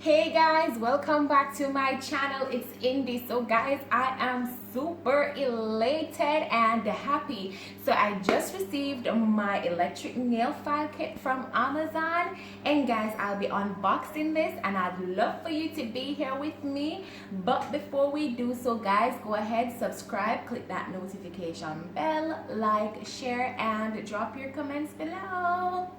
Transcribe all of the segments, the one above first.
Hey guys, welcome back to my channel. It's Indy. So guys, I am super elated and happy. So I just received my electric nail file kit from Amazon, and guys, I'll be unboxing this and I'd love for you to be here with me. But before we do so guys, go ahead, subscribe, click that notification bell, like, share, and drop your comments below.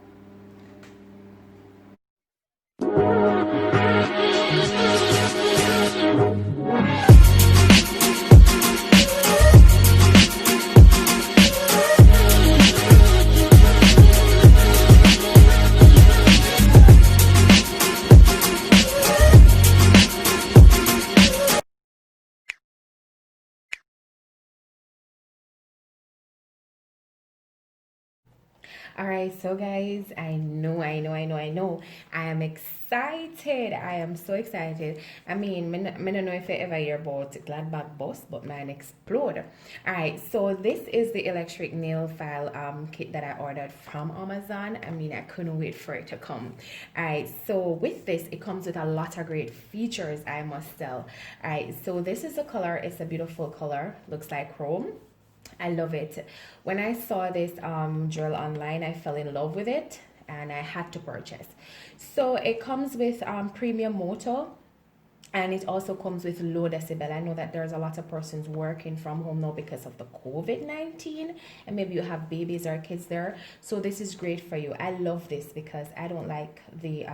All right, so guys, I am excited. I am so excited. I mean, I don't know if you ever hear about Gladbach bus, but mine explode. All right, so this is the electric nail file kit that I ordered from Amazon. I mean, I couldn't wait for it to come. All right, so with this, it comes with a lot of great features, I must tell. All right, so this is the color. It's a beautiful color. Looks like chrome. I love it. When I saw this drill online, I fell in love with it and I had to purchase. So it comes with premium motor, and it also comes with low decibel. I know that there's a lot of persons working from home now because of the COVID-19, and maybe you have babies or kids there. So this is great for you. I love this because I don't like the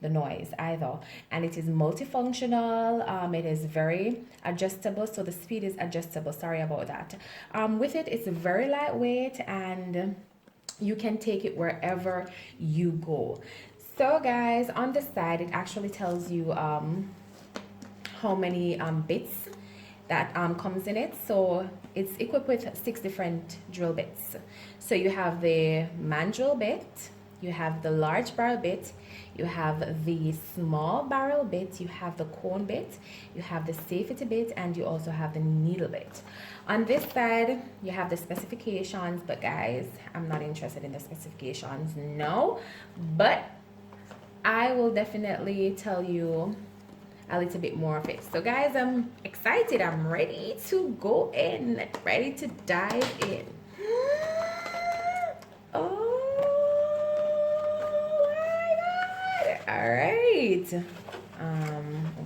noise either. And it is multifunctional. It is very adjustable, so the speed is adjustable. Sorry about that. With it, it's very lightweight and you can take it wherever you go. So guys, on the side, it actually tells you how many bits that comes in it. So it's equipped with 6 different drill bits. So you have the mandrel bit, you have the large barrel bit, you have the small barrel bit, you have the cone bit, you have the safety bit, and you also have the needle bit. On this side, you have the specifications, but guys, I'm not interested in the specifications, no, but I will definitely tell you a little bit more of it. So guys, I'm excited. I'm ready to go in, ready to dive in. Oh my god. All right.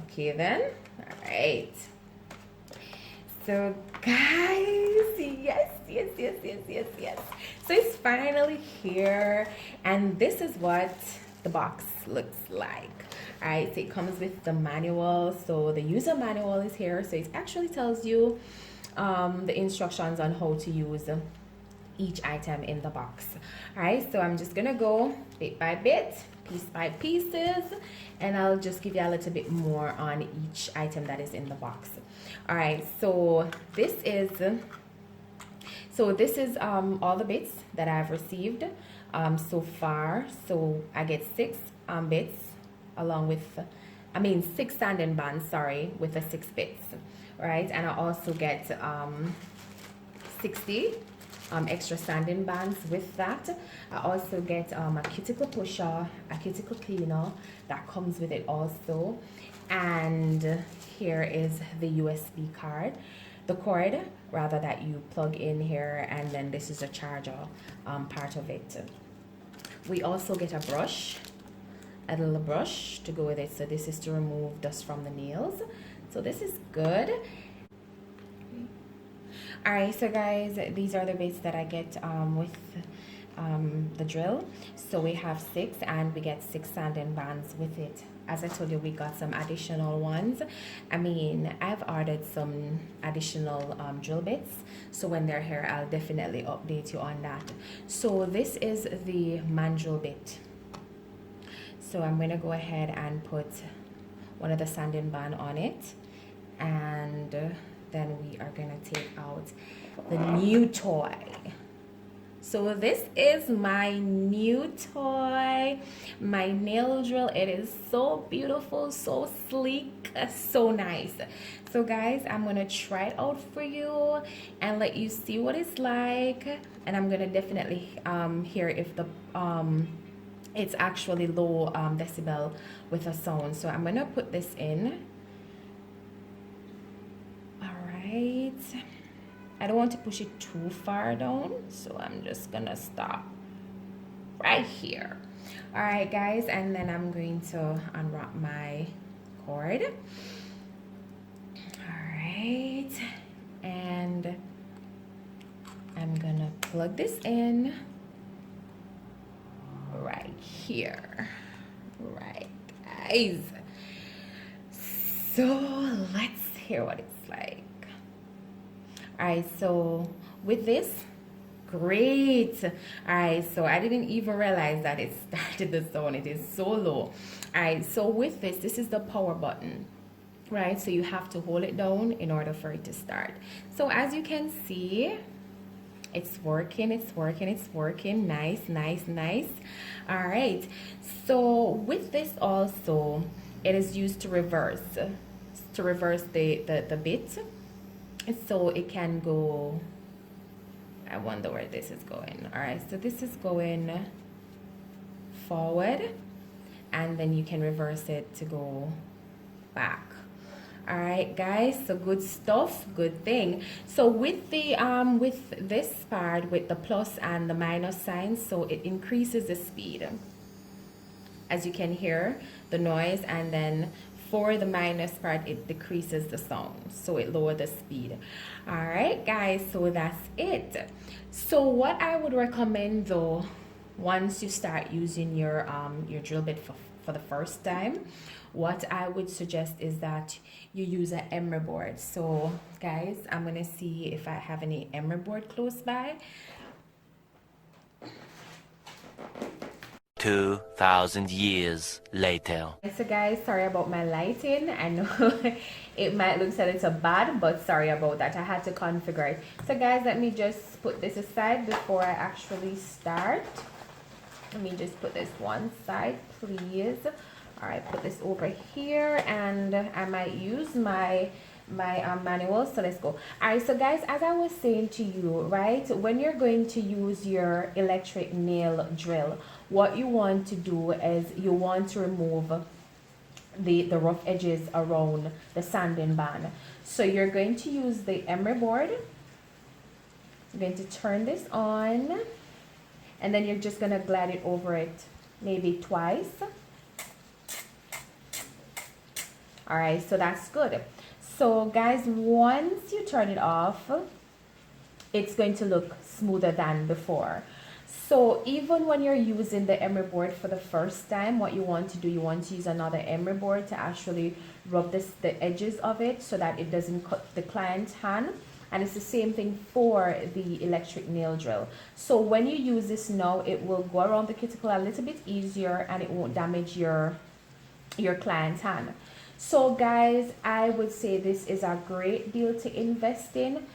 Okay then. All right. So guys, yes. So it's finally here, and this is what the box looks like. All right, so it comes with the manual. So the user manual is here, so it actually tells you the instructions on how to use each item in the box. All right, so I'm just gonna go bit by bit, piece by pieces, and I'll just give you a little bit more on each item that is in the box. All right, so this is all the bits that I've received so far. So I get 6 bits along with 6 sanding bands, sorry, with the 6 bits, right? And I also get 60 extra sanding bands with that. I also get a cuticle pusher, a cuticle cleaner that comes with it also. And here is the USB cord, the cord rather, that you plug in here, and then this is a charger part of it. We also get a brush, a little brush to go with it. So this is to remove dust from the nails. So this is good. All right, so guys, these are the bits that I get with the drill. So we have 6, and we get 6 sanding bands with it. As I told you, we got some additional ones. I mean, I've ordered some additional drill bits, so when they're here, I'll definitely update you on that. So this is the mandrel bit. So I'm going to go ahead and put one of the sanding band on it, and then we are going to take out the new toy. So this is my new toy, my nail drill. It is so beautiful, so sleek, so nice. So guys, I'm gonna try it out for you and let you see what it's like, and I'm gonna definitely hear if the it's actually low decibel with a sound. So I'm gonna put this in. All right, I don't want to push it too far down, so I'm just gonna stop right here. All right, guys, and then I'm going to unwrap my cord. All right, and I'm gonna plug this in right here. Right, guys, so let's hear what it's like. All right, so with this, great. All right, so I didn't even realize that it started the sound. It is so low. All right, so with this is the power button, right? So you have to hold it down in order for it to start. So as you can see, it's working. Nice, nice, nice. All right, so with this also, it is used to reverse the bit, so it can go. I wonder where this is going. All right, so this is going forward, and then you can reverse it to go back. All right, guys, so good stuff, good thing. So with the with this part, with the plus and the minus sign, so it increases the speed, as you can hear the noise, and then for the minus part, it decreases the sound, so it lowers the speed. All right, guys, so that's it. So what I would recommend, though, once you start using your drill bit for the first time, what I would suggest is that you use an emery board. So guys, I'm gonna see if I have any emery board close by. 2,000 years later. So guys, sorry about my lighting. I know it might look a little bad, but sorry about that. I had to configure it. So guys, let me just put this aside before I actually start. Let me just put this one side, please. All right, put this over here, and I might use my manual. So let's go. All right, so guys, as I was saying to you, right, when you're going to use your electric nail drill, what you want to do is you want to remove the rough edges around the sanding band. So you're going to use the emery board. You're going to turn this on, and then you're just gonna glide it over it maybe twice. All right, so that's good. So guys, once you turn it off, it's going to look smoother than before. So even when you're using the emery board for the first time, what you want to do, you want to use another emery board to actually rub the edges of it so that it doesn't cut the client's hand. And it's the same thing for the electric nail drill. So when you use this now, it will go around the cuticle a little bit easier, and it won't damage your client's hand. So guys, I would say this is a great deal to invest in.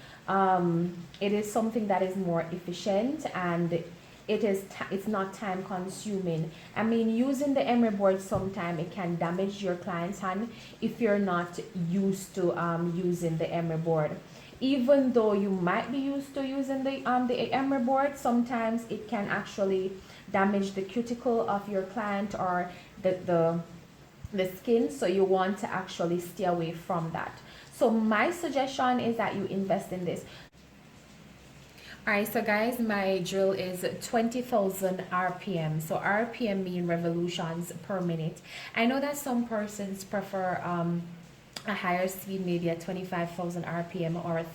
It is something that is more efficient, and it's not time consuming. I mean, using the emery board, sometimes it can damage your client's hand if you're not used to using the emery board. Even though you might be used to using the emery board, sometimes it can actually damage the cuticle of your client or the skin, so you want to actually stay away from that. So my suggestion is that you invest in this. All right, so guys, my drill is 20,000 RPM. So RPM mean revolutions per minute. I know that some persons prefer a higher speed, maybe at 25,000 RPM or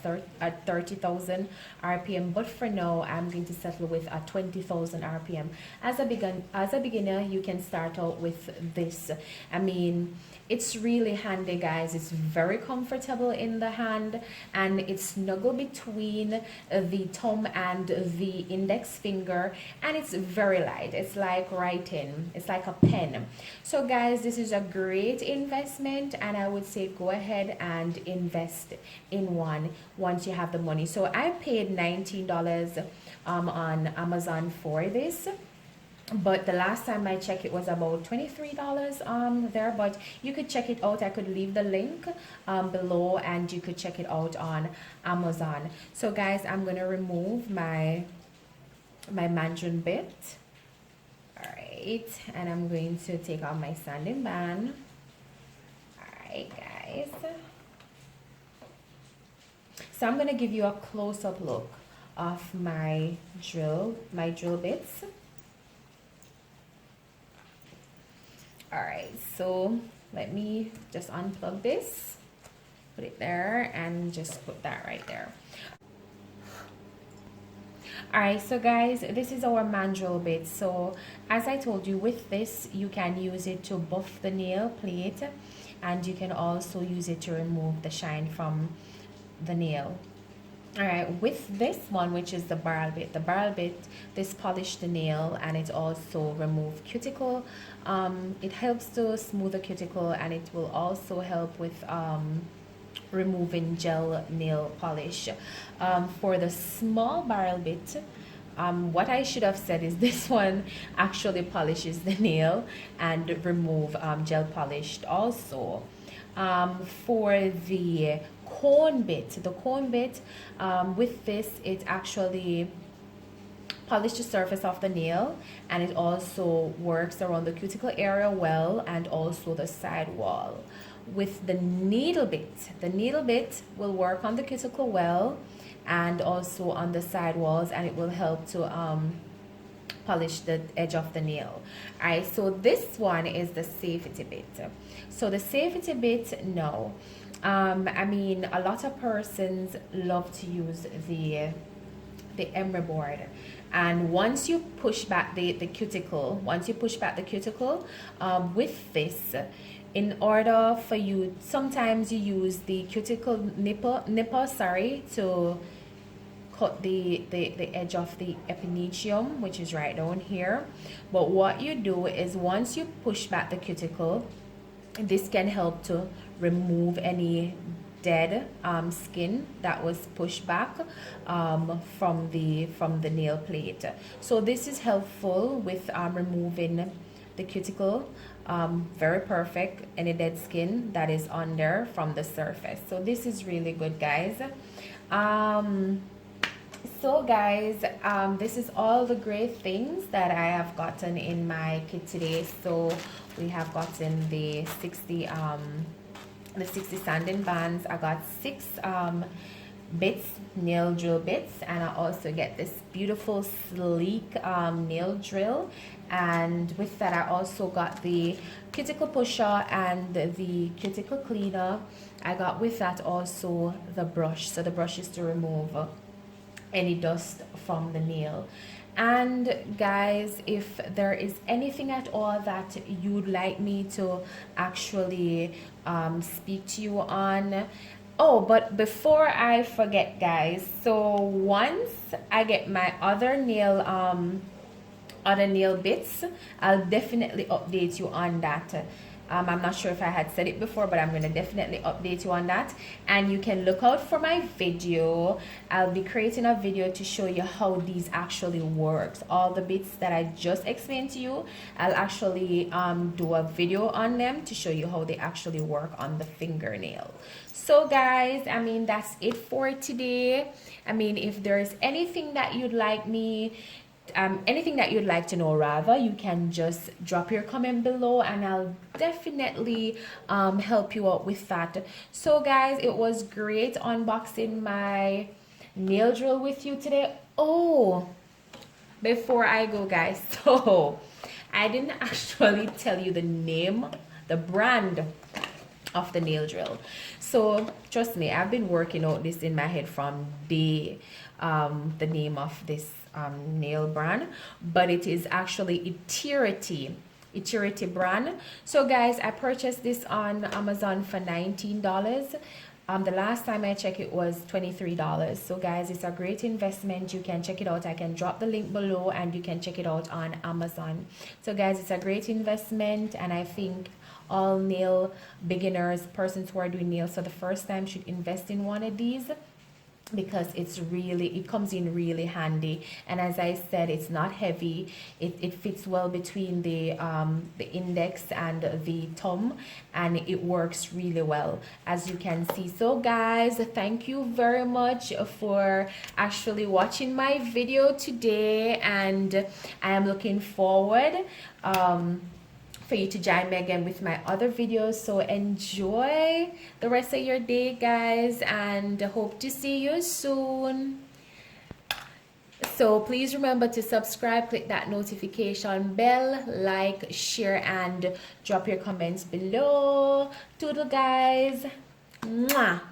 at 30,000 RPM, but for now I'm going to settle with a 20,000 RPM. As a beginner, you can start out with this. I mean, it's really handy, guys. It's very comfortable in the hand, and it's snuggle between the thumb and the index finger, and it's very light. It's like writing. It's like a pen. So guys, this is a great investment, and I would say go ahead and invest in one once you have the money. So I paid $19 on Amazon for this, but the last time I checked it was about $23 there, but you could check it out. I could leave the link below, and you could check it out on Amazon. So guys, I'm gonna remove my mandarin bit. Alright, and I'm going to take off my sanding band. Alright guys, so I'm going to give you a close-up look of my drill bits. Alright, so let me just unplug this, put it there, and just put that right there. Alright, so guys, this is our mandrel bit. So as I told you, with this you can use it to buff the nail plate, and you can also use it to remove the shine from the nail. Alright, with this one, which is the barrel bit, this polish the nail, and it also remove cuticle. It helps to smooth the cuticle, and it will also help with removing gel nail polish. For the small barrel bit, what I should have said is this one actually polishes the nail and remove gel polish also. For the cone bit, with this, it actually polish the surface of the nail, and it also works around the cuticle area well, and also the side wall. With the needle bit will work on the cuticle well and also on the side walls, and it will help to polish the edge of the nail. Alright, so this one is the safety bit. So the safety bit, no, I mean, a lot of persons love to use the emery board, and once you push back the cuticle, with this, in order for you, sometimes you use the cuticle nipper to cut the edge of the epinecium, which is right down here. But what you do is, once you push back the cuticle, this can help to remove any dead skin that was pushed back from the nail plate. So this is helpful with removing the cuticle, very perfect, any dead skin that is on there from the surface. So this is really good, guys. So guys, this is all the great things that I have gotten in my kit today. So we have gotten the 60 sanding bands. I got 6 bits, nail drill bits, and I also get this beautiful sleek nail drill. And with that, I also got the cuticle pusher and the cuticle cleaner. I got with that also the brush. So the brush is to remove any dust from the nail. And guys, if there is anything at all that you'd like me to actually speak to you on, oh, but before I forget, guys, so once I get my other nail bits, I'll definitely update you on that. I'm not sure if I had said it before, but I'm going to definitely update you on that. And you can look out for my video. I'll be creating a video to show you how these actually works. All the bits that I just explained to you, I'll actually do a video on them to show you how they actually work on the fingernail. So guys, I mean, that's it for today. I mean, if there's anything that you'd like me anything that you'd like to know, rather, you can just drop your comment below, and I'll definitely help you out with that. So guys, it was great unboxing my nail drill with you today. Oh, before I go, guys, so I didn't actually tell you the name, the brand of the nail drill. So trust me, I've been working out this in my head from the name of this nail brand, but it is actually ETEREAUTY brand. So guys, I purchased this on Amazon for $19. The last time I checked, it was $23. So guys, it's a great investment. You can check it out. I can drop the link below, and you can check it out on Amazon. So guys, it's a great investment, and I think all nail beginners, persons who are doing nails for the first time, should invest in one of these. because it comes in really handy. And as I said, it's not heavy. It fits well between the index and the thumb, and it works really well, as you can see. So guys, thank you very much for actually watching my video today, and I am looking forward for you to join me again with my other videos. So enjoy the rest of your day, guys, and hope to see you soon. So please remember to subscribe, click that notification bell, like, share, and drop your comments below. Toodle, guys. Mwah.